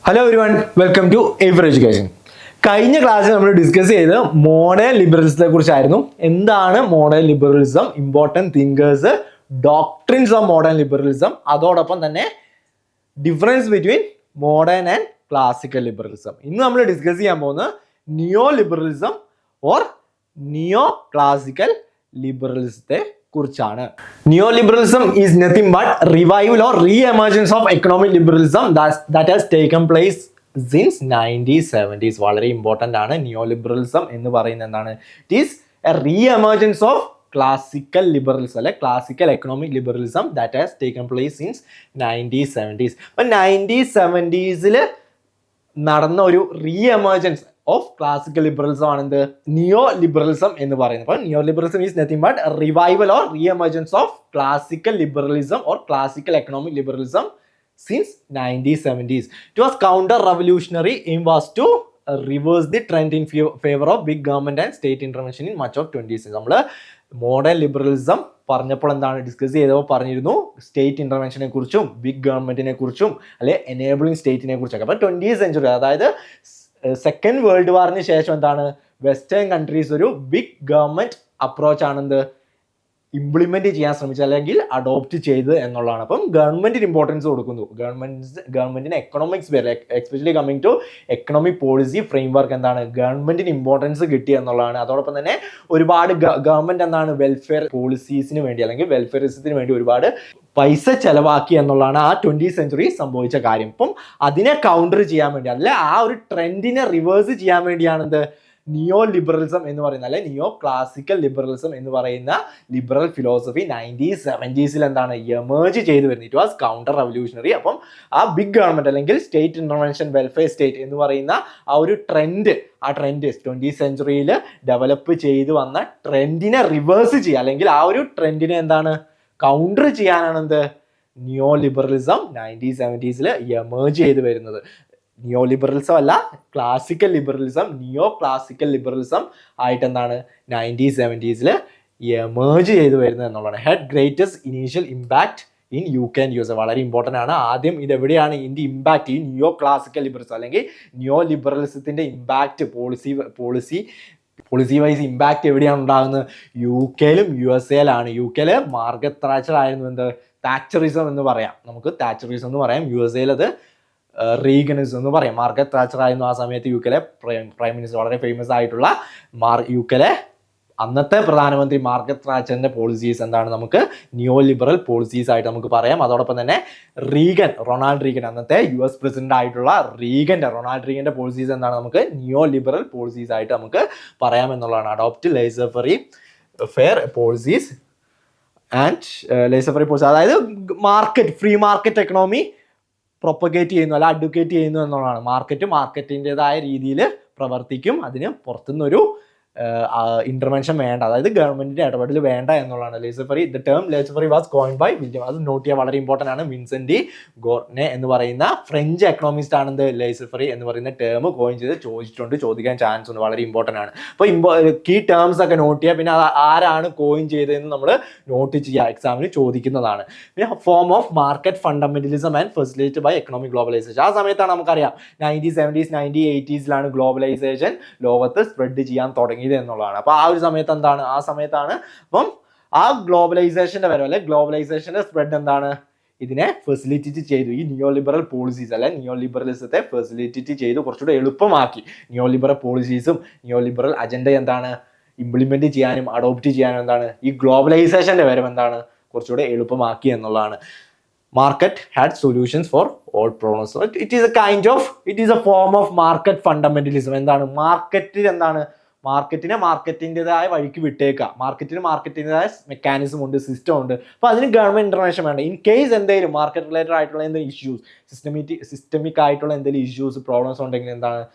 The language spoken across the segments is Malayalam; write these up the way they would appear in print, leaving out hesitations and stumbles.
Hello everyone, welcome to Aifer Education. കഴിഞ്ഞ ക്ലാസ്സിൽ നമ്മൾ ഡിസ്കസ് ചെയ്ത് മോഡേൺ ലിബറലിസത്തെ കുറിച്ചായിരുന്നു. എന്താണ് modern liberalism, important thinkers, doctrines of modern liberalism, അതോടൊപ്പം തന്നെ difference between modern and classical liberalism. ഇന്ന് നമ്മൾ ഡിസ്കസ് ചെയ്യാൻ പോകുന്നത് neo liberalism or neo classical ലിബറലിസത്തെ കുറിച്ചാണ്. Neo liberalism is nothing but revival or re emergence of economic liberalism that has taken place since 1970s. വളരെ ഇമ്പോർട്ടൻ്റ് ആണ്. നിയോ ലിബറലിസം എന്ന് പറയുന്നത് എന്താണ്? It is a re emergence of classical liberalism അല്ലെ classical economic liberalism that has taken place since 1970s. അപ്പം 1970s നടന്ന ഒരു re emergence of classical liberalism ആണ് എന്ത്? നിയോ ലിബറലിസം എന്ന് പറയുന്നത്. അപ്പോൾ നിയോ liberalism is nothing but revival or re emergence of classical liberalism or classical economic liberalism since 1970s. It was counter-revolutionary. Aim was to reverse the trend in favor of big government and state intervention in much of 20th century. നമ്മൾ മോഡേൺ ലിബറലിസം പറഞ്ഞപ്പോൾ എന്താണ് ഡിസ്കസ് ചെയ്തപ്പോൾ പറഞ്ഞിരുന്നു സ്റ്റേറ്റ് ഇൻ്റർവെൻഷനെ കുറിച്ചും ബിഗ് ഗവൺമെൻറ്റിനെ കുറിച്ചും അല്ലെ എനേബിളിംഗ് സ്റ്റേറ്റിനെ കുറിച്ചൊക്കെ. അപ്പോൾ 20th century അതായത് സെക്കൻഡ് വേൾഡ് വാറിന് ശേഷം എന്താണ് വെസ്റ്റേൺ കൺട്രീസ് ഒരു ബിഗ് ഗവൺമെൻറ് അപ്രോച്ച് ആണെന്ത് ഇംപ്ലിമെന്റ് ചെയ്യാൻ ശ്രമിച്ചത് അല്ലെങ്കിൽ അഡോപ്റ്റ് ചെയ്ത് എന്നുള്ളതാണ്. അപ്പം ഗവൺമെന്റിന് ഇമ്പോർട്ടൻസ് കൊടുക്കുന്നു. ഗവൺമെന്റിന് എക്കണോമിക്സ് വരെ especially coming to economic policy framework എന്താണ് ഗവൺമെന്റിന് ഇമ്പോർട്ടൻസ് കിട്ടി എന്നുള്ളതാണ്. അതോടൊപ്പം തന്നെ ഒരുപാട് ഗവൺമെന്റ് എന്താണ് വെൽഫെയർ പോളിസീസിന് വേണ്ടി അല്ലെങ്കിൽ വെൽഫെയറിസത്തിന് വേണ്ടി ഒരുപാട് പൈസ ചെലവാക്കി എന്നുള്ളതാണ് ആ 20th century സംഭവിച്ച കാര്യം. അപ്പം അതിനെ കൗണ്ടർ ചെയ്യാൻ വേണ്ടി അല്ലെ ആ ഒരു ട്രെൻഡിനെ റിവേഴ്സ് ചെയ്യാൻ വേണ്ടിയാണ് എന്ത് നിയോ ലിബറലിസം എന്ന് പറയുന്ന അല്ലെ നിയോ ക്ലാസിക്കൽ ലിബറലിസം എന്ന് പറയുന്ന ലിബറൽ ഫിലോസഫി 1970s എന്താണ് എമേർജ് ചെയ്തു വരുന്നത്. It was counter revolutionary. അപ്പം ആ ബിഗ് ഗവൺമെന്റ് അല്ലെങ്കിൽ സ്റ്റേറ്റ് ഇന്റർവെൻഷൻ വെൽഫെയർ സ്റ്റേറ്റ് എന്ന് പറയുന്ന ആ ഒരു ട്രെൻഡ് 20th century ഡെവലപ്പ് ചെയ്തു വന്ന ട്രെൻഡിനെ റിവേഴ്സ് ചെയ്യുക അല്ലെങ്കിൽ ആ ഒരു ട്രെൻഡിനെ എന്താണ് കൗണ്ടർ ചെയ്യാനാണ് എന്ത് നിയോ ലിബറലിസം 1970s എമേർജ് ചെയ്ത് വരുന്നത്. നിയോ ലിബറലിസം അല്ല ക്ലാസിക്കൽ ലിബറലിസം, നിയോ ക്ലാസിക്കൽ ലിബറലിസം ആയിട്ട് എന്താണ് 1970s എമേർജ് ചെയ്ത് വരുന്നത് എന്നുള്ളതാണ്. Had greatest initial impact in UK and US. വളരെ ഇമ്പോർട്ടൻ്റ് ആണ്. ആദ്യം ഇതെവിടെയാണ് ഇതിൻ്റെ ഇമ്പാക്ട് ഈ നിയോ ക്ലാസിക്കൽ ലിബറലിസം അല്ലെങ്കിൽ നിയോ ലിബറലിസത്തിൻ്റെ ഇമ്പാക്ട് പോളിസി വൈസ് ഇമ്പാക്ട് എവിടെയാണ് ഉണ്ടാകുന്നത്? UK USA UK Margaret Thatcher ആയിരുന്നു എന്ത് താച്ചറിസം എന്ന് പറയാം. നമുക്ക് താച്ചറിസം എന്ന് പറയാം. USA അത് റീഗനിസം എന്ന് പറയാം. മാർഗരറ്റ് താച്ചർ ആയിരുന്നു ആ സമയത്ത് UK പ്രൈം മിനിസ്റ്റർ. വളരെ ഫേമസ് ആയിട്ടുള്ള UK അന്നത്തെ പ്രധാനമന്ത്രി മാർഗരറ്റ് താച്ചറിന്റെ പോളിസീസ് എന്താണ് നമുക്ക് നിയോ ലിബറൽ പോളിസീസ് ആയിട്ട് നമുക്ക് പറയാം. അതോടൊപ്പം തന്നെ റൊണാൾഡ് റീഗൻ അന്നത്തെ US പ്രസിഡന്റ് ആയിട്ടുള്ള റൊണാൾഡ് റീഗന്റെ പോളിസീസ് എന്താണ് നമുക്ക് നിയോ ലിബറൽ പോളിസീസ് ആയിട്ട് നമുക്ക് പറയാം എന്നുള്ളതാണ്. Adopt laser fair policies and laser fair policy അതായത് ഫ്രീ മാർക്കറ്റ് എക്കണോമി പ്രൊപ്പഗേറ്റ് ചെയ്യുന്നു അല്ല അഡ്വക്കേറ്റ് ചെയ്യുന്നു എന്നുള്ളതാണ്. മാർക്കറ്റിൻ്റെതായ രീതിയിൽ പ്രവർത്തിക്കും. അതിന് പുറത്തുനിന്നൊരു ഇന്റർവെൻഷൻ വേണ്ട, അതായത് ഗവൺമെന്റിന്റെ ഇടപെടൽ വേണ്ട എന്നുള്ളതാണ്. The term laissez faire was coined by William. അത് നോട്ട് ചെയ്യാൻ വളരെ ഇമ്പോർട്ടൻ്റ് ആണ്. വിൻസെന്റ് ഗോർനെ എന്ന് പറയുന്ന ഫ്രഞ്ച് എക്കണോമിസ്റ്റ് ആണ് എന്ത് ലേസർ ഫെയർ എന്ന് പറയുന്ന ടേം കോയിൻ ചെയ്ത് ചോദിക്കാൻ ചാൻസ് ഉണ്ട്. വളരെ ഇമ്പോർട്ടൻ്റ് ആണ്. അപ്പോൾ കീ ടേംസ് ഒക്കെ നോട്ട് ചെയ്യുക. പിന്നെ ആരാണ് കോയിൻ ചെയ്തതെന്ന് നമ്മൾ നോട്ട് ചെയ്യുക, എക്സാമിന് ചോദിക്കുന്നതാണ്. പിന്നെ form of market fundamentalism and facilitated by economic globalisation. ആ സമയത്താണ് നമുക്കറിയാം 1970s 1980s ഗ്ലോബലൈസേഷൻ ലോകത്ത് സ്പ്രെഡ് ചെയ്യാൻ തുടങ്ങിയത് എന്നുള്ളതാണ്. അപ്പൊ ആ ഒരു സമയത്ത് എന്താണ് അപ്പം ആ ഗ്ലോബലൈസേഷന്റെ വരവ് അല്ലെ ഗ്ലോബലൈസേഷന്റെ സ്പ്രെഡ് എന്താണ് ഇതിനെ ഫെസിലിറ്റേറ്റ് ചെയ്തു. ഈ നിയോ ലിബറൽ പോളിസീസ് അല്ലെ നിയോ ലിബറലിസത്തെ ഫെസിലിറ്റേറ്റ് ചെയ്തു, കുറച്ചുകൂടെ എളുപ്പമാക്കി. നിയോ ലിബറൽ പോളിസീസും നിയോ ലിബറൽ അജണ്ട എന്താണ് ഇംപ്ലിമെന്റ് ചെയ്യാനും അഡോപ്റ്റ് ചെയ്യാനും എന്താണ് ഈ ഗ്ലോബലൈസേഷന്റെ വരവ് എന്താണ് കുറച്ചുകൂടെ എളുപ്പമാക്കി എന്നുള്ളതാണ്. Market had solutions for all problems. So it is a form of market fundamentalism. എന്താണ് മാർക്കറ്റിൻ്റെതായ വഴിക്ക് വിട്ടേക്കാം. മാർക്കറ്റിൻ്റെതായ മെക്കാനിസം ഉണ്ട്, സിസ്റ്റം ഉണ്ട്. അപ്പോൾ അതിന് ഗവൺമെന്റ് ഇന്റർവെൻഷൻ വേണ്ട. ഇൻ കേസ് എന്തെങ്കിലും മാർക്കറ്റ് റിലേറ്റഡ് ആയിട്ടുള്ള എന്തെങ്കിലും ഇഷ്യൂസ്, സിസ്റ്റമിക് ആയിട്ടുള്ള എന്തെങ്കിലും ഇഷ്യൂസ് പ്രോബ്ലംസ് ഉണ്ടെങ്കിൽ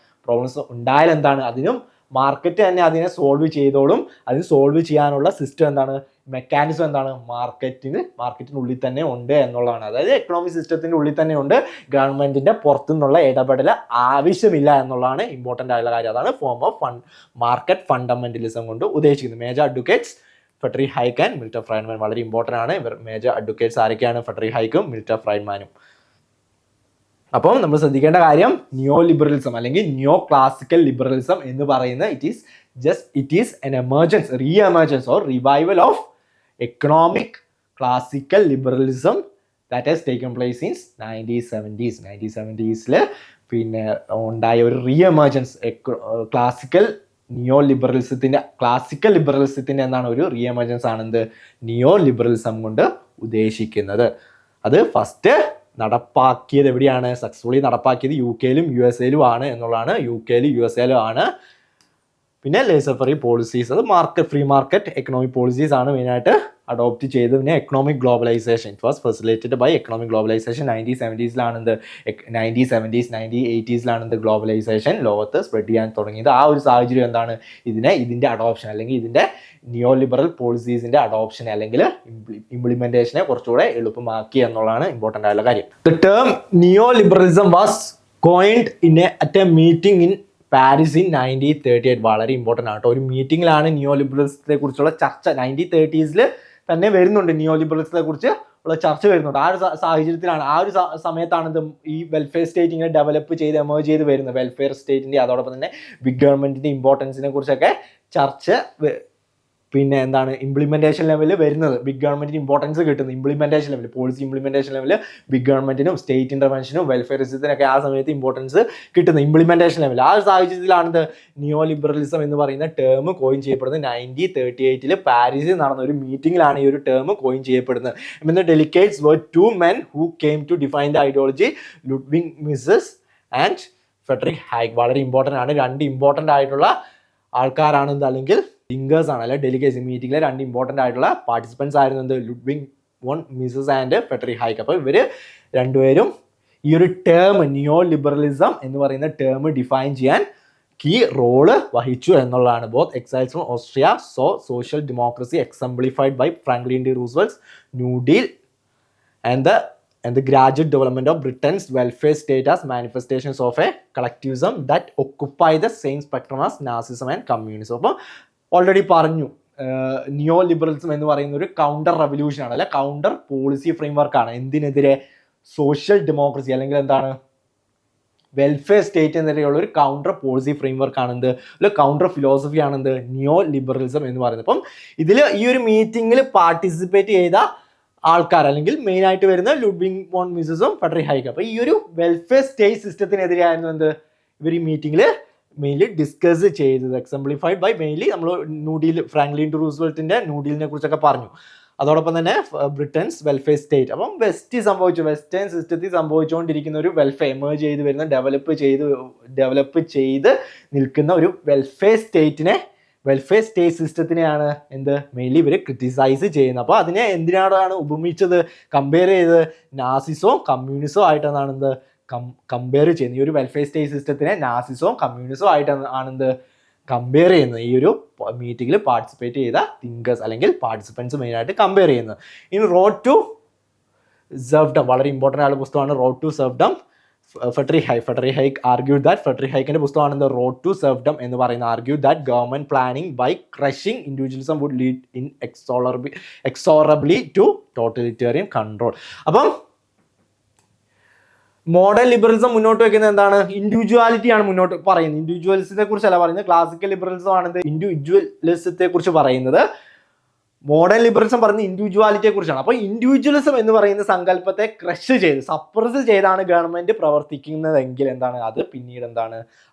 പ്രോബ്ലംസ് ഉണ്ടായാൽ അതിനും മാർക്കറ്റ് തന്നെ അതിനെ സോൾവ് ചെയ്തോളും. അതിന് സോൾവ് ചെയ്യാനുള്ള സിസ്റ്റം മെക്കാനിസം മാർക്കറ്റിനുള്ളിൽ തന്നെ ഉണ്ട് എന്നുള്ളതാണ്. അതായത് എക്കണോമിക് സിസ്റ്റത്തിന്റെ ഉള്ളിൽ തന്നെ ഉണ്ട്. ഗവൺമെന്റിന്റെ പുറത്തുനിന്നുള്ള ഇടപെടൽ ആവശ്യമില്ല എന്നുള്ളതാണ് ഇമ്പോർട്ടൻ്റ് ആയിട്ടുള്ള കാര്യം. അതാണ് ഫോം ഓഫ് മാർക്കറ്റ് ഫണ്ടമെന്റലിസം കൊണ്ട് ഉദ്ദേശിക്കുന്നത്. Major advocates Friedrich Hayek and Milton Friedman. വളരെ ഇമ്പോർട്ടൻ്റ് ആണ്. മേജർ അഡ്വക്കേറ്റ്സ് ആരൊക്കെയാണ്? ഫെഡറിക് ഹൈക്കും മിൽട്ടൺ ഫ്രൈഡ്മാനും. അപ്പം നമ്മൾ ശ്രദ്ധിക്കേണ്ട കാര്യം നിയോ ലിബറലിസം അല്ലെങ്കിൽ നിയോ ക്ലാസിക്കൽ ലിബറലിസം എന്ന് പറയുന്നത് it is an emergence reemergence or revival of economic classical liberalism that has taken place in 1970s പിന്നെ ഉണ്ടായ ഒരു റീഎമർജൻസ് ക്ലാസിക്കൽ ലിബറലിസത്തിന്റെ എന്താണ് ഒരു റീഎമർജൻസ് ആണെന്ത് നിയോ ലിബറലിസം കൊണ്ട് ഉദ്ദേശിക്കുന്നത്. അത് ഫസ്റ്റ് നടപ്പാക്കിയത് എവിടെയാണ്, സക്സസ്ഫുള്ളി നടപ്പാക്കിയത് UK-ലും USA-ലും ആണ് എന്നുള്ളതാണ്. UK-ലും USA-ലും ആണ്. പിന്നെ ലേസർ ഫ്രീ പോളിസീസ്, അത് ഫ്രീ മാർക്കറ്റ് എക്കണോമിക് പോളിസീസ് ആണ് മെയിനായിട്ട് അഡോപ്റ്റ് ചെയ്തത്. പിന്നെ economic globalisation, it was facilitated by economic globalisation. 1980s globalisation ലോകത്ത് സ്പ്രെഡ് ചെയ്യാൻ തുടങ്ങിയത്. ആ ഒരു സാഹചര്യം എന്താണ്, ഇതിൻ്റെ അഡോപ്ഷൻ അല്ലെങ്കിൽ ഇതിൻ്റെ നിയോ ലിബറൽ പോളിസീസിൻ്റെ അഡോപ്ഷൻ അല്ലെങ്കിൽ ഇംപ്ലിമെൻറ്റേഷനെ കുറച്ചുകൂടെ എളുപ്പമാക്കി എന്നുള്ളതാണ് ഇമ്പോർട്ടൻ്റ് ആയിട്ടുള്ള കാര്യം. The term neo liberalism was coined at A meeting in Paris in 1938. വളരെ ഇമ്പോർട്ടൻ്റ് ആണ് കേട്ടോ. ഒരു മീറ്റിംഗിലാണ് നിയോ ലിബറലിസത്തെ കുറിച്ചുള്ള ചർച്ച 1930s തന്നെ വരുന്നുണ്ട്. നിയോ ലിബറലിസത്തെ കുറിച്ച് ഉള്ള ചർച്ച വരുന്നുണ്ട്. ആ ഒരു സാഹചര്യത്തിലാണ്, ആ ഒരു സമയത്താണ് ഈ വെൽഫെയർ സ്റ്റേറ്റ് ഇങ്ങനെ ഡെവലപ്പ് ചെയ്ത് എമേർജ് ചെയ്ത് വരുന്നത്. വെൽഫെയർ സ്റ്റേറ്റിൻ്റെ അതോടൊപ്പം തന്നെ ബിഗ് ഗവൺമെൻറ്റിൻ്റെ ഇമ്പോർട്ടൻസിനെ കുറിച്ചൊക്കെ ചർച്ച പിന്നെ എന്താണ് ഇംപ്ലിമെൻറ്റേഷൻ ലെവലിൽ വരുന്നത്. ബിഗ് ഗവൺമെൻറ്റിന് ഇമ്പോർട്ടൻസ് കിട്ടുന്നത് ഇംപ്ലിമെൻറ്റേഷൻ ലെവൽ, പോളിസി ഇംപ്ലിമെൻറ്റേഷൻ ലെവലിൽ ബിഗ് ഗവൺമെൻറ്റിനും സ്റ്റേറ്റ് ഇൻ്റർവെൻഷനും വെൽഫെയർ സിസ്റ്റത്തിനൊക്കെ ആ സമയത്ത് ഇമ്പോർട്ടൻസ് കിട്ടുന്നത് ഇംപ്ലിമെൻറ്റേഷൻ ലെവൽ. ആ ഒരു സാഹചര്യത്തിലാണ് നിയോ ലിബറലിസം എന്ന് പറയുന്ന ടേം കോയിൻ ചെയ്യപ്പെടുന്നത്. 1938 പാരീസിൽ നടന്ന ഒരു മീറ്റിംഗിലാണ് ഈ ഒരു ടേം കോയിൻ ചെയ്യപ്പെടുന്നത്. The delegates were two men who came to define the ideology, Ludwig Mises and Frederick Hayek. വളരെ ഇമ്പോർട്ടൻ്റ് ആണ്. രണ്ട് ഇമ്പോർട്ടൻ്റ് ആയിട്ടുള്ള ആൾക്കാരാണ് അല്ലെങ്കിൽ തിങ്കേഴ്സ് ആണ് അല്ലെ ഡെലിഗേറ്റ്സ്. മീറ്റിംഗിലെ രണ്ട് ഇമ്പോർട്ടൻ്റ് ആയിട്ടുള്ള പാർട്ടിസിപ്പൻസ് ആയിരുന്നു Ludwig von Mises and Frederick Hayek. അപ്പോൾ ഇവർ രണ്ടുപേരും ഈ ഒരു ടേം നിയോ ലിബറലിസം എന്ന് പറയുന്ന ടേം ഡിഫൈൻ ചെയ്യാൻ കീ റോള് വഹിച്ചു എന്നുള്ളതാണ്. Both exiles from Austria social democracy exemplified by Franklin D Roosevelt's New Deal and the gradual development of Britain's welfare state as manifestations of a collectivism that occupy the same spectrum as Nazism and communism. അപ്പോൾ ഓൾറെഡി പറഞ്ഞു നിയോ ലിബറലിസം എന്ന് പറയുന്ന ഒരു കൗണ്ടർ റെവല്യൂഷൻ ആണ് അല്ലെ, കൗണ്ടർ പോളിസി ഫ്രെയിംവർക്ക് ആണ്. എന്തിനെതിരെ? സോഷ്യൽ ഡെമോക്രസി അല്ലെങ്കിൽ എന്താണ് വെൽഫെയർ സ്റ്റേറ്റ് എന്നെതിരെയുള്ള ഒരു കൗണ്ടർ പോളിസി ഫ്രെയിംവർക്ക് ആണെന്ത്, ഒരു കൗണ്ടർ ഫിലോസഫി ആണെന്ത് നിയോ ലിബറലിസം എന്ന് പറയുന്നത്. അപ്പം ഇതിൽ ഈ ഒരു മീറ്റിങ്ങിൽ പാർട്ടിസിപ്പേറ്റ് ചെയ്ത ആൾക്കാർ അല്ലെങ്കിൽ മെയിൻ ആയിട്ട് വരുന്ന ലുഡ്വിഗ് വോൺ മിസസും ഫ്രെഡറിക് ഹൈക്കും. അപ്പോൾ ഈ ഒരു വെൽഫെയർ സ്റ്റേറ്റ് സിസ്റ്റത്തിനെതിരെയായിരുന്നു ഇവർ ഈ മീറ്റിംഗിൽ മെയിൻലി ഡിസ്കസ് ചെയ്തത്. എക്സംപ്ലിഫൈഡ് ബൈ മെയിൻലി നമ്മൾ ന്യൂഡീൽ ഫ്രാങ്ക്ലിൻ ഡി റൂസ്വെൽറ്റിൻ്റെ ന്യൂഡീലിനെ കുറിച്ചൊക്കെ പറഞ്ഞു. അതോടൊപ്പം തന്നെ ബ്രിട്ടൻസ് വെൽഫെയർ സ്റ്റേറ്റ്. അപ്പം വെസ്റ്റേൺ സിസ്റ്റത്തിൽ സംഭവിച്ചുകൊണ്ടിരിക്കുന്ന ഒരു വെൽഫെയർ എമേർജ് ചെയ്ത് വരുന്ന ഡെവലപ്പ് ചെയ്ത് നിൽക്കുന്ന ഒരു വെൽഫെയർ സ്റ്റേറ്റ് സിസ്റ്റത്തിനെയാണ് മെയിൻലി ഇവർ ക്രിറ്റിസൈസ് ചെയ്യുന്നത്. അപ്പോൾ അതിനെ എന്തിനാണ് ഉപമിച്ചത്, കമ്പയർ ചെയ്ത് നാസിസവും കമ്മ്യൂണിസവും ആയിട്ടാണ് കമ്പയർ ചെയ്യുന്നത്. ഈ ഒരു വെൽഫെയർ സ്റ്റേറ്റ് സിസ്റ്റത്തിനെ നാസിസവും കമ്മ്യൂണിസവും ആയിട്ടാണ് കമ്പയർ ചെയ്യുന്നത്. ഈ ഒരു മീറ്റിങ്ങിൽ പാർട്ടിസിപ്പേറ്റ് ചെയ്ത തിങ്കേഴ്സ് അല്ലെങ്കിൽ പാർട്ടിസിപ്പൻസ് മെയിനായിട്ട് കമ്പയർ ചെയ്യുന്നത്. ഇനി റോഡ് ടു സെർഫ്ഡം, വളരെ ഇമ്പോർട്ടൻ്റ് ആയ പുസ്തകമാണ് Road to Serfdom. Friedrich Hayek argued that, Friedrich ഹൈക്കിന്റെ പുസ്തകമാണ് റോഡ് ടു സെർഫ്ഡം എന്ന് പറയുന്നത്. Argued that government planning by crushing individualism would lead inexorably to totalitarian control. അപ്പം മോഡേൺ ലിബറലിസം മുന്നോട്ട് വെക്കുന്നത് എന്താണ്? ഇൻഡിവിജ്വാലിറ്റി ആണ് മുന്നോട്ട് പറയുന്നത്. ഇൻഡിവിജ്വലിസത്തെ കുറിച്ചല്ല പറയുന്നത്. ക്ലാസിക്കൽ ലിബറലിസം ആണ് ഇൻഡിവിജ്വലിസത്തെ കുറിച്ച് പറയുന്നത്. മോഡേൺ ലിബറലിസം പറയുന്നത് ഇൻഡിവിജ്വാലിറ്റിയെ കുറിച്ചാണ്. അപ്പോൾ ഇൻഡിവിജ്വലിസം എന്ന് പറയുന്ന സങ്കല്പത്തെ ക്രഷ് ചെയ്ത് സപ്രസ് ചെയ്താണ് ഗവൺമെന്റ് പ്രവർത്തിക്കുന്നതെങ്കിൽ അത് പിന്നീട്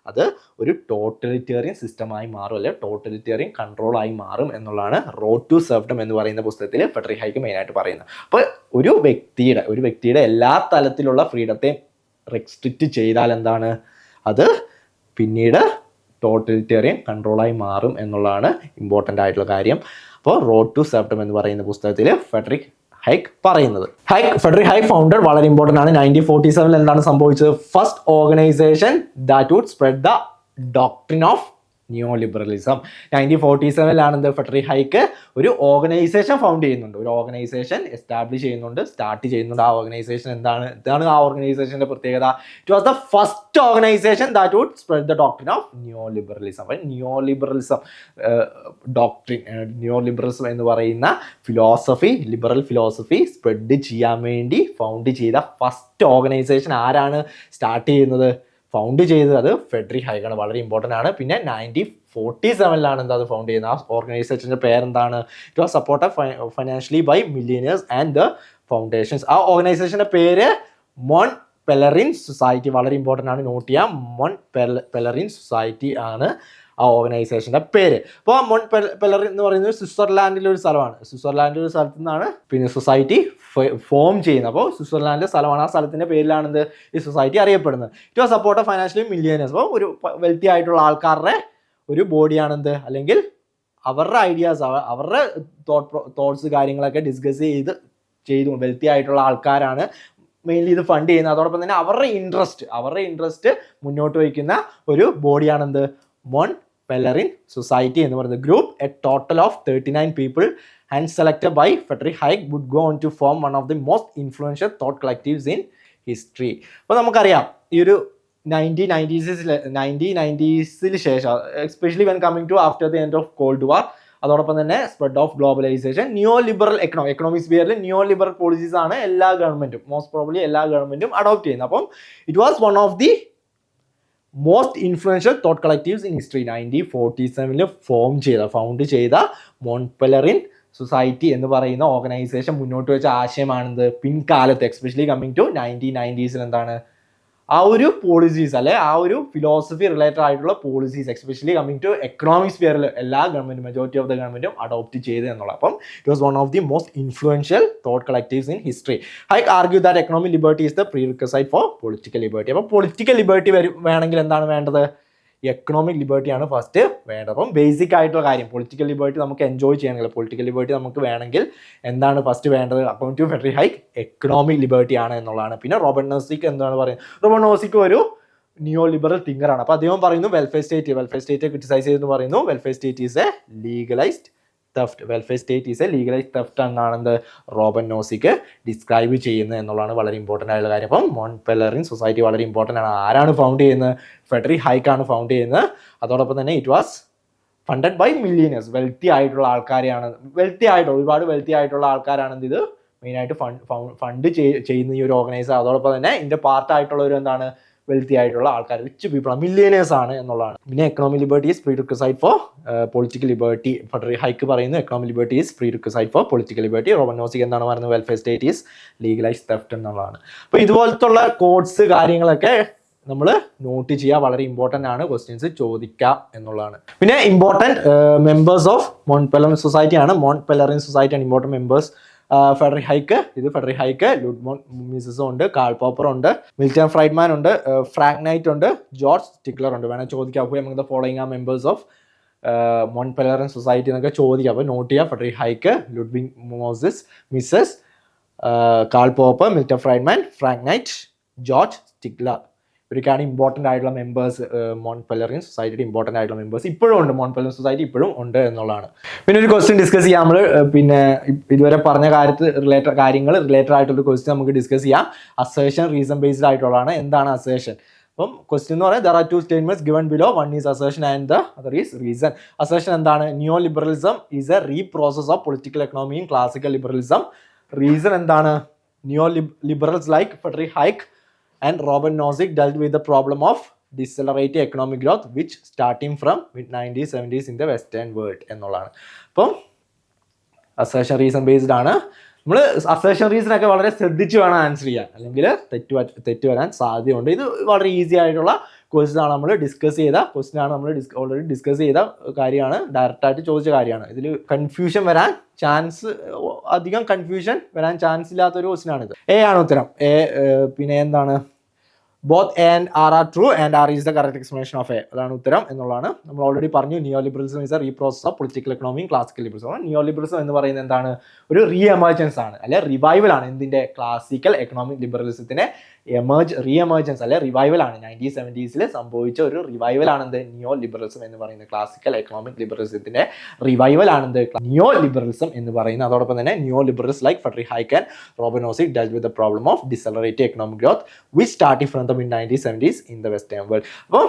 അത് ഒരു ടോട്ടലിറ്റേറിയൻ സിസ്റ്റമായി മാറും, അല്ലെങ്കിൽ ടോട്ടലിറ്റേറിയൻ കൺട്രോൾ ആയി മാറും എന്നുള്ളതാണ് റോഡ് ടു സെർഫ്ഡം എന്ന് പറയുന്ന പുസ്തകത്തിൽ ഫ്രെഡറിക് ഹൈക്ക് മെയിനായിട്ട് പറയുന്നത്. അപ്പോൾ ഒരു വ്യക്തിയുടെ എല്ലാ തലത്തിലുള്ള ഫ്രീഡത്തെ റെസ്ട്രിക്റ്റ് ചെയ്താൽ അത് പിന്നീട് ടോട്ടലിറ്റേറിയൻ കൺട്രോളായി മാറും എന്നുള്ളതാണ് ഇമ്പോർട്ടൻ്റ് ആയിട്ടുള്ള കാര്യം. അപ്പോൾ റോഡ് ടു സെർഫ്ഡം എന്ന് പറയുന്ന പുസ്തകത്തിൽ ഫ്രെഡറിക് ഹൈക്ക് പറയുന്നത്. ഫ്രെഡറിക് ഹൈക്ക് ഫൗണ്ടഡ് വളരെ ഇമ്പോർട്ടൻ്റ് ആണ്. 1947 എന്താണ് സംഭവിച്ചത്? First organisation that would spread the doctrine of neo liberalism. 1947 എന്ത് ഫെഡറിക് ഹൈക്ക് ഒരു ഓർഗനൈസേഷൻ ഫൗണ്ട് ചെയ്യുന്നുണ്ട്, ഒരു ഓർഗനൈസേഷൻ എസ്റ്റാബ്ലിഷ് ചെയ്യുന്നുണ്ട്, സ്റ്റാർട്ട് ചെയ്യുന്നുണ്ട്. ആ ഓർഗനൈസേഷൻ ഇതാണ് ആ ഓർഗനൈസേഷന്റെ പ്രത്യേകത. It was the first organisation that would spread the doctrine of neo liberalism. അപ്പം neo liberalism doctrine, neo liberalism എന്ന് പറയുന്ന ഫിലോസഫി, ലിബറൽ ഫിലോസഫി സ്പ്രെഡ് ചെയ്യാൻ വേണ്ടി ഫൗണ്ട് ചെയ്ത ഫസ്റ്റ് ഓർഗനൈസേഷൻ ആരാണ് സ്റ്റാർട്ട് ചെയ്യുന്നത്, ഫൗണ്ട് ചെയ്തത്? അത് ഫെഡറിക് ഹൈക്കാണ്. വളരെ ഇമ്പോർട്ടൻ്റ് ആണ്. പിന്നെ 1947 എന്താ അത് ഫൗണ്ട് ചെയ്യുന്നത്? ആ ഓർഗനൈസേഷൻ്റെ പേരെന്താണ്? It was supported financially by millionaires and the foundations. ആ ഓർഗനൈസേഷൻ്റെ പേര് മോൺ പെലറിൻ സൊസൈറ്റി. വളരെ ഇമ്പോർട്ടൻ്റ് ആണ്, നോട്ട് ചെയ്യാം. മോൺ പെലറിൻ സൊസൈറ്റി ആണ് ആ ഓർഗനൈസേഷൻ്റെ പേര്. അപ്പോൾ മോൺ പെലറിൻ എന്ന് പറയുന്നത് സ്വിറ്റ്സർലാൻഡിലെ ഒരു സ്ഥലമാണ്. സ്വിറ്റ്സർലാൻഡിലെ ഒരു സ്ഥലത്തു നിന്നാണ് പിന്നെ സൊസൈറ്റി ഫോം ചെയ്യുന്നത്. അപ്പോൾ സ്വിറ്റ്സർലാൻഡിലെ സ്ഥലമാണ്, ആ സ്ഥലത്തിൻ്റെ പേരിലാണെന്ത് ഈ സൊസൈറ്റി അറിയപ്പെടുന്നത്. It was support of financially millionaires. അപ്പോൾ ഒരു വെൽത്തി ആയിട്ടുള്ള ആൾക്കാരുടെ ഒരു ബോഡിയാണെന്ത്, അല്ലെങ്കിൽ അവരുടെ ഐഡിയാസ്, അവരുടെ തോട്ട്സ് കാര്യങ്ങളൊക്കെ ഡിസ്കസ് ചെയ്തു വെൽത്തി ആയിട്ടുള്ള ആൾക്കാരാണ് മെയിൻലി ഇത് ഫണ്ട് ചെയ്യുന്നത്. അതോടൊപ്പം തന്നെ അവരുടെ ഇൻട്രസ്റ്റ് മുന്നോട്ട് വയ്ക്കുന്ന ഒരു ബോഡിയാണെന്ത് മോൺ പെലറിൻ സൊസൈറ്റി എന്ന് പറയുന്നത്. Group A total of 39 people and selected by Frederick Hayek would go on to form one of the most influential thought collectives in history. അപ്പോൾ നമുക്കറിയാം ഈ ഒരു 1990s ശേഷം, especially when coming to after the end of cold war, അതോടൊപ്പം തന്നെ spread of globalisation, neo liberal economic സ്ഫിയറിൽ നിയോ ലിബറൽ പോളിസീസ് ആണ് എല്ലാ ഗവൺമെൻറ്റും, മോസ്റ്റ് പ്രോബബ്ലി എല്ലാ ഗവൺമെൻറ്റും അഡോപ്റ്റ് ചെയ്യുന്നത്. അപ്പം it was one of the most influential thought collectives in history. 1947 ഫൗണ്ട് ചെയ്ത മോൺ പെലറിൻ സൊസൈറ്റി എന്ന് പറയുന്ന ഓർഗനൈസേഷൻ മുന്നോട്ട് വെച്ച ആശയമാണെന്ത്, പിൻകാലത്ത് എസ്പെഷ്യലി കമ്മിങ് ടു 1990s എന്താണ് ആ ഒരു പോളിസീസ്, അല്ലെ ആ ഒരു ഫിലോസഫി റിലേറ്റഡ് ആയിട്ടുള്ള policies, especially coming to economic സ്ഫിയറിൽ എല്ലാ ഗവൺമെന്റും, മെജോറിറ്റി ഓഫ് ദ ഗവൺമെന്റും അഡോപ്റ്റ് ചെയ്ത് എന്നുള്ളത്. അപ്പം it was one of the most influential thought collectives in history. Hike argue that economic liberty is the prerequisite for political liberty. അപ്പോൾ പൊളിറ്റിക്കൽ ലിബർട്ടി വേണമെങ്കിൽ എന്താണ് വേണ്ടത്? എക്കണോമിക് ലിബർട്ടിയാണ് ഫസ്റ്റ് വേണ്ടത്. അപ്പം ബേസിക് ആയിട്ടുള്ള കാര്യം, പൊളിറ്റിക്കൽ ലിബർട്ടി നമുക്ക് എൻജോയ് ചെയ്യണമെങ്കിൽ, പൊളിറ്റിക്കൽ ലിബർട്ടി നമുക്ക് വേണമെങ്കിൽ എന്താണ് ഫസ്റ്റ് വേണ്ടത്? According to Frederick Hayek economic liberty ആണ് എന്നുള്ളതാണ്. പിന്നെ റോബർട്ട് നോസിക്ക് എന്താണ് പറയുന്നത്? റോബർട്ട് നോസിക്ക് ഒരു നിയോ ലിബറൽ തിങ്കറാണ്. അപ്പോൾ അദ്ദേഹം പറയുന്നു വെൽഫെയർ സ്റ്റേറ്റ് ക്രിറ്റിസൈസ് ചെയ്തെന്ന് പറയുന്നു. Welfare state is a legalised theft. Welfare state is a legalised theft എന്നാണെന്ത് റോബർട്ട് നോസിക്ക് ഡിസ്ക്രൈബ് ചെയ്യുന്നത് എന്നുള്ളതാണ് വളരെ ഇമ്പോർട്ടൻ്റ് ആയിട്ടുള്ള കാര്യം. അപ്പം മോൺ പെലറിൻ സൊസൈറ്റി വളരെ ഇമ്പോർട്ടൻ്റ് ആണ്. ആരാണ് ഫൗണ്ട് ചെയ്യുന്നത്? ഫെഡറിക് ഹൈക്കാണ് ഫൗണ്ട് ചെയ്യുന്നത്. അതോടൊപ്പം തന്നെ it was funded by millionaires, wealthy ആയിട്ടുള്ള ആൾക്കാരെയാണ്, ഒരുപാട് വെൽത്തി ആയിട്ടുള്ള ആൾക്കാരാണ് ഇത് മെയിനായിട്ട് ഫണ്ട് ചെയ്യുന്ന ഈ ഒരു ഓർഗനൈസർ. അതോടൊപ്പം തന്നെ ഇതിൻ്റെ പാർട്ടായിട്ടുള്ള ഒരു എന്താണ് വെൽത്തി ആയിട്ടുള്ള ആൾക്കാർ, റിച്ച് പീപ്പിൾ ആണ്, മില്ലിയനേഴ്സ് ആണ് എന്നുള്ളതാണ്. പിന്നെ economic liberty is prerequisite for political liberty. Friedrich Hayek പറയുന്നു economic liberty is prerequisite for political liberty. Robert Nozick എന്താണ് പറയുന്നത്? Welfare state is legalised theft എന്നുള്ളതാണ്. അപ്പോൾ ഇതുപോലത്തുള്ള കോഡ്സ് കാര്യങ്ങളൊക്കെ നമ്മൾ നോട്ട് ചെയ്യുക, വളരെ ഇമ്പോർട്ടൻ്റ് ആണ്, ക്വസ്റ്റ്യൻസ് ചോദിക്കാം എന്നുള്ളതാണ്. പിന്നെ important members of Mont Pelerin society ആണ്. മോൺ പെലറിൻ സൊസൈറ്റി ആണ് ഇമ്പോർട്ടൻറ്റ് മെമ്പേഴ്സ്. ഫെഡറിക് ഹൈക്ക്, ലുഡ്മോൺ മിസസും ഉണ്ട്, കാൾ പോപ്പർ ഉണ്ട്, മിൽട്ടൺ ഫ്രൈഡ്മാൻ ഉണ്ട്, ഫ്രാങ്ക് നൈറ്റ് ഉണ്ട്, ജോർജ് സ്റ്റിഗ്ലർ ഉണ്ട്. വേണം ചോദിക്കാം ഹു എമംഗ് ദ ഫോളോയിങ് ആ members of Mont Pelerin society എന്നൊക്കെ ചോദിക്കാം. അപ്പോൾ നോട്ട് ചെയ്യുക Friedrich Hayek, Ludwig Mises, Karl Popper, Milton Friedman, Frank Knight, George Stigler. ഇവരൊക്കെയാണ് ഇമ്പോർട്ടൻ്റ് ആയിട്ടുള്ള മെമ്പേഴ്സ്, മോൺ പെലറിൻ സൊസൈറ്റിയുടെ ഇമ്പോർട്ടൻ്റ് ആയിട്ടുള്ള മെമ്പേഴ്സ് ഇപ്പോഴും ഉണ്ട്. മോൺ പെലറിൻ സൊസൈറ്റി ഇപ്പോഴും ഉണ്ട് എന്നുള്ളതാണ്. പിന്നെ ഒരു ക്വസ്റ്റ്യൻ ഡിസ്കസ് ചെയ്യാം നമ്മൾ. പിന്നെ ഇതുവരെ പറഞ്ഞ കാര്യങ്ങൾ റിലേറ്റഡ് ആയിട്ടുള്ള ക്വസ്റ്റ്യൻ നമുക്ക് ഡിസ്കസ് ചെയ്യാം. അസേഷൻ റീസൺ ബേസ്ഡ് ആയിട്ടുള്ളതാണ്. എന്താണ് അസേഷൻ? അപ്പം ക്വസ്റ്റ്യൻ എന്ന് പറയുന്നത് there are two statements given below, one is assertion and the other is reason. Assertion എന്താണ്? Neo liberalism is a reprocess of political economy in classical liberalism. Reason എന്താണ്? നിയോ liberals like Frederick Hayek and Robert Nozick dealt with the problem of decelerating economic growth which starting from mid-1970s in the western world എന്നുള്ളതാണ്. അപ്പം അസേഷൻ റീസൺ ബേസ്ഡ് ആണ്. നമ്മൾ അസേഷൻ റീസണൊക്കെ വളരെ ശ്രദ്ധിച്ച് വേണം ആൻസർ ചെയ്യാൻ, അല്ലെങ്കിൽ തെറ്റ് വരാൻ സാധ്യതയുണ്ട്. ഇത് വളരെ ഈസി ആയിട്ടുള്ള ക്വസ്റ്റ്യൻ ആണ്. നമ്മൾ ഡിസ്കസ് ചെയ്ത ക്വസ്റ്റ്യൻ ആണ്, നമ്മൾ ഓൾറെഡി ഡിസ്കസ് ചെയ്ത കാര്യമാണ്, ഡയറക്റ്റായിട്ട് ചോദിച്ച കാര്യമാണ്. ഇതിൽ അധികം കൺഫ്യൂഷൻ വരാൻ ചാൻസ് ഇല്ലാത്തൊരു ക്വസ്റ്റ്യൻ ആണിത്. എ ആണ് ഉത്തരം. പിന്നെ എന്താണ്? Both and R true and R is the correct explanation of A. അതാണ് ഉത്തരം എന്നുള്ളതാണ്. നമ്മൾ ഓൾറെഡി പറഞ്ഞു neo liberalism is a reprocess of political എക്കണോമിയും ക്ലാസിക്കൽ ലിബറലിസം. നിയോ ലിബറലിസം എന്ന് പറയുന്നത് എന്താണ്? ഒരു റീ എമർജൻസ് ആണ്, അല്ലെ റിവൈവൽ ആണ്. എന്തിന്റെ? ക്ലാസിക്കൽ എക്കണോമിക് ലിബറലിസത്തിന് റീ എമർജൻസ് അല്ലെ റിവൈവൽ ആണ്. 1970s സംഭവിച്ച ഒരു റിവൈവൽ ആണെന്ത്? നിയോ ലിബറലിസം എന്ന് പറയുന്നത്. ക്ലാസിക്കൽ എക്കണോമിക് ലിബറലിസത്തിന്റെ റിവൈവൽ ആണെന്ത്? നിയോ ലിബറലിസം എന്ന് പറയുന്നത്. അതോടൊപ്പം തന്നെ neo liberals like Friedrich Hayek and Robert Nozick dealt with the problem of decelerating economic growth which started from the mid-1970s in the Western world. അപ്പോൾ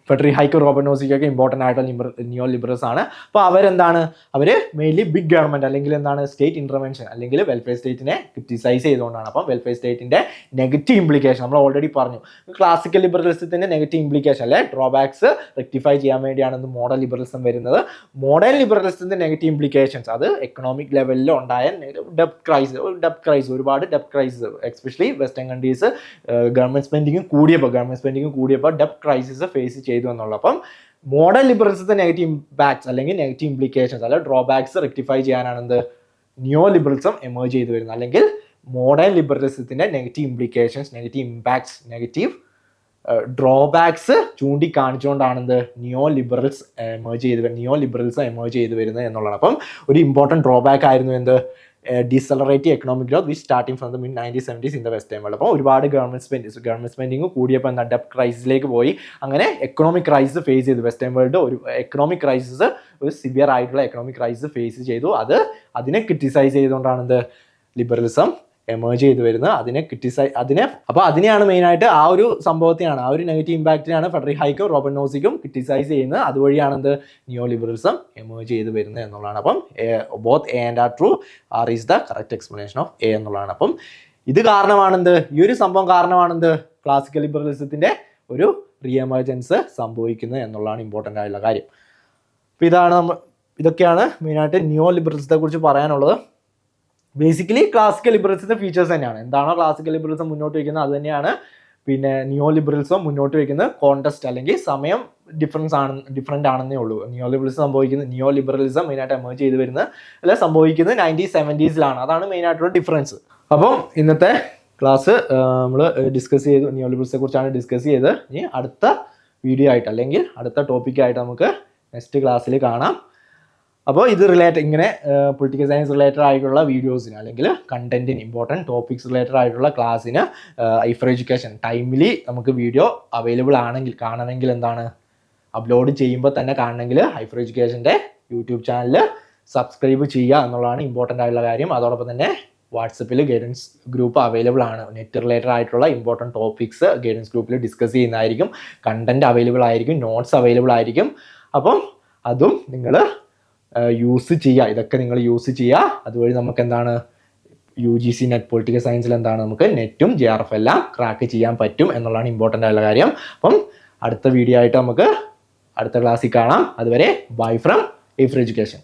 ഫ്രെഡറിക് ഹൈക്കും റോബർട്ട് നോസിക്കൊക്കെ ഇമ്പോർട്ടൻ്റ് ആയിട്ടുള്ള നിയോ ലിബറൽസ് ആണ്. അപ്പോൾ അവരെന്താണ്? അവർ മെയിൻലി ബിഗ് ഗവൺമെൻറ് അല്ലെങ്കിൽ എന്താണ് സ്റ്റേറ്റ് ഇൻ്റർവെൻഷൻ അല്ലെങ്കിൽ വെൽഫെയർ സ്റ്റേറ്റിനെ ക്രിറ്റിസൈസ് ചെയ്തുകൊണ്ടാണ്. അപ്പം വെൽഫെയർ സ്റ്റേറ്റിൻ്റെ നെഗറ്റീവ് ഇംപ്ലിക്കേഷൻ നമ്മൾ ഓൾറെഡി പറഞ്ഞു. ക്ലാസിക്കൽ ലിബറലിസത്തിൻ്റെ നെഗറ്റീവ് ഇംപ്ലിക്കേഷൻ അല്ലെ ഡ്രോബാക്സ് റെക്ടിഫൈ ചെയ്യാൻ വേണ്ടിയാണ് മോഡേൺ ലിബറലിസം വരുന്നത്. മോഡേൺ ലിബറലിസത്തിൻ്റെ നെഗറ്റീവ് ഇംപ്ലിക്കേഷൻസ് അത് എക്കണോമിക് ലെവലിൽ ഉണ്ടായ ഡെപ്റ്റ് ക്രൈസ് ഒരുപാട് ഡെപ്റ്റ് crisis especially western countries government spending കൂടിയപ്പോൾ ഡെപ്റ്റ് ക്രൈസിസ് ഫേസ് ചെയ്തു എന്നുള്ള. അപ്പം മോഡേൺ ലിബറലിസത്തെ നെഗറ്റീവ് ഇമ്പാക്ട്സ് അല്ലെങ്കിൽ നെഗറ്റീവ് ഇംപ്ലിക്കേഷൻസ് അല്ലെങ്കിൽ ഡ്രോബാക്സ് റെക്ടിഫൈ ചെയ്യാനാണ് എന്ത് നിയോ ലിബറലിസം എമേർജ് ചെയ്തു വരുന്നത്. അല്ലെങ്കിൽ മോഡേൺ ലിബറലിസത്തിന്റെ negative implications, negative impacts, negative drawbacks ചൂണ്ടിക്കാണിച്ചുകൊണ്ടാണ് എന്ത് നിയോ ലിബറലിസം എമേർജ് ചെയ്ത് വരുന്നത് എന്നുള്ളതാണ്. അപ്പം ഒരു ഇമ്പോർട്ടൻറ്റ് ഡ്രോബാക്ക് ആയിരുന്നു എന്ത് decelerative economic growth which starting from the mid-1970s in the western world. അപ്പോൾ ഒരുപാട് ഗവൺമെന്റ് സ്പെൻഡിങ് കൂടിയപ്പോൾ എന്താ ഡെപ്റ്റ് ക്രൈസിലേക്ക് പോയി. അങ്ങനെ എക്കണോമിക് ക്രൈസിസ് ഫേസ് ചെയ്തു. വെസ്റ്റേൺ വേൾഡ് ഒരു എക്കണോമിക് ക്രൈസിസ്, ഒരു സിവിയർ ആയിട്ടുള്ള എക്കണോമിക് ക്രൈസിസ് ഫേസ് ചെയ്തു. അതിനെ ക്രിറ്റിസൈസ് ചെയ്തുകൊണ്ടാണ് എന്ത് ലിബറലിസം എമേർജ് ചെയ്ത് വരുന്നത്. അപ്പോൾ അതിനെയാണ് മെയിനായിട്ട് ആ ഒരു സംഭവത്തെയാണ്, ആ ഒരു നെഗറ്റീവ് ഇമ്പാക്റ്റിനാണ് ഫ്രെഡറിക് ഹൈക്കും റോബർട്ട് നോസിക്കും ക്രിറ്റിസൈസ് ചെയ്യുന്നത്. അതുവഴിയാണ് എന്ത് നിയോ ലിബറലിസം എമേർജ് ചെയ്ത് വരുന്നത് എന്നുള്ളതാണ്. അപ്പം both A and R true, R is the correct explanation of A എന്നുള്ളതാണ്. അപ്പം ഇത് കാരണമാണെന്ത്, ഈ ഒരു സംഭവം കാരണമാണെന്ത് ക്ലാസിക്കൽ ലിബറലിസത്തിന്റെ ഒരു റീ എമർജൻസ് സംഭവിക്കുന്നത് എന്നുള്ളതാണ് ഇമ്പോർട്ടൻ്റ് ആയിട്ടുള്ള കാര്യം. അപ്പോൾ ഇതൊക്കെയാണ് മെയിനായിട്ട് നിയോ ലിബറലിസത്തെ കുറിച്ച് പറയാനുള്ളത്. ബേസിക്കലി ക്ലാസിക്കൽ ലിബറലിസത്തിന്റെ ഫീച്ചേഴ്സ് തന്നെയാണ്. എന്താണോ ക്ലാസിക്കൽ ലിബറലിസം മുന്നോട്ട് വയ്ക്കുന്നത് അത് തന്നെയാണ് പിന്നെ നിയോ ലിബറലിസം മുന്നോട്ട് വയ്ക്കുന്നത്. കോൺടെസ്റ്റ് അല്ലെങ്കിൽ സമയം ഡിഫറെൻ്റ് ആണെന്നേ ഉള്ളൂ. നിയോ ലിബറലിസം മെയിനായിട്ട് എമേർജ് ചെയ്ത് വരുന്നത് അല്ലെ സംഭവിക്കുന്നത് 1970s. അതാണ് മെയിനായിട്ടുള്ള ഡിഫറൻസ്. അപ്പം ഇന്നത്തെ ക്ലാസ് നമ്മൾ ഡിസ്കസ് ചെയ്തു, നിയോ ലിബറലിസത്തെ കുറിച്ചാണ് ഡിസ്കസ് ചെയ്തത്. ഇനി അടുത്ത വീഡിയോ ആയിട്ട് അല്ലെങ്കിൽ അടുത്ത ടോപ്പിക്കായിട്ട് നമുക്ക് നെക്സ്റ്റ് ക്ലാസ്സിൽ കാണാം. അപ്പോൾ ഇത് ഇങ്ങനെ പൊളിറ്റിക്കൽ സയൻസ് റിലേറ്റഡ് ആയിട്ടുള്ള വീഡിയോസിന് അല്ലെങ്കിൽ കണ്ടന്റിന് ഇമ്പോർട്ടൻറ്റ് ടോപ്പിക്സ് റിലേറ്റഡ് ആയിട്ടുള്ള ക്ലാസ്സിന് ഐഫർ എഡ്യൂക്കേഷൻ ടൈംലി നമുക്ക് വീഡിയോ അവൈലബിൾ ആണെങ്കിൽ കാണണമെങ്കിൽ എന്താണ് അപ്ലോഡ് ചെയ്യുമ്പോൾ തന്നെ കാണണമെങ്കിൽ ഐഫർ എഡ്യൂക്കേഷൻ്റെ യൂട്യൂബ് ചാനൽ സബ്സ്ക്രൈബ് ചെയ്യുക എന്നുള്ളതാണ് ഇമ്പോർട്ടൻ്റ് ആയിട്ടുള്ള കാര്യം. അതോടൊപ്പം തന്നെ വാട്സപ്പിൽ ഗൈഡൻസ് ഗ്രൂപ്പ് അവൈലബിൾ ആണ്. നെറ്റ് റിലേറ്റഡ് ആയിട്ടുള്ള ഇമ്പോർട്ടൻറ്റ് ടോപ്പിക്സ് ഗൈഡൻസ് ഗ്രൂപ്പിൽ ഡിസ്കസ് ചെയ്യുന്നതായിരിക്കും. കണ്ടന്റ് അവൈലബിൾ ആയിരിക്കും, നോട്ട്സ് അവൈലബിൾ ആയിരിക്കും. അപ്പം അതും നിങ്ങൾ യൂസ് ചെയ്യുക. ഇതൊക്കെ നിങ്ങൾ യൂസ് ചെയ്യുക. അതുവഴി നമുക്ക് എന്താണ് UGC നെറ്റ് പൊളിറ്റിക്കൽ സയൻസിൽ എന്താണ് നമുക്ക് നെറ്റും JRF എല്ലാം ക്രാക്ക് ചെയ്യാൻ പറ്റും എന്നുള്ളതാണ് ഇമ്പോർട്ടൻ്റ് ആയിട്ടുള്ള കാര്യം. അപ്പം അടുത്ത വീഡിയോ ആയിട്ട് നമുക്ക് അടുത്ത ക്ലാസ്സിൽ കാണാം. അതുവരെ ബൈ ഫ്രം ഐഫർ എഡ്യൂക്കേഷൻ.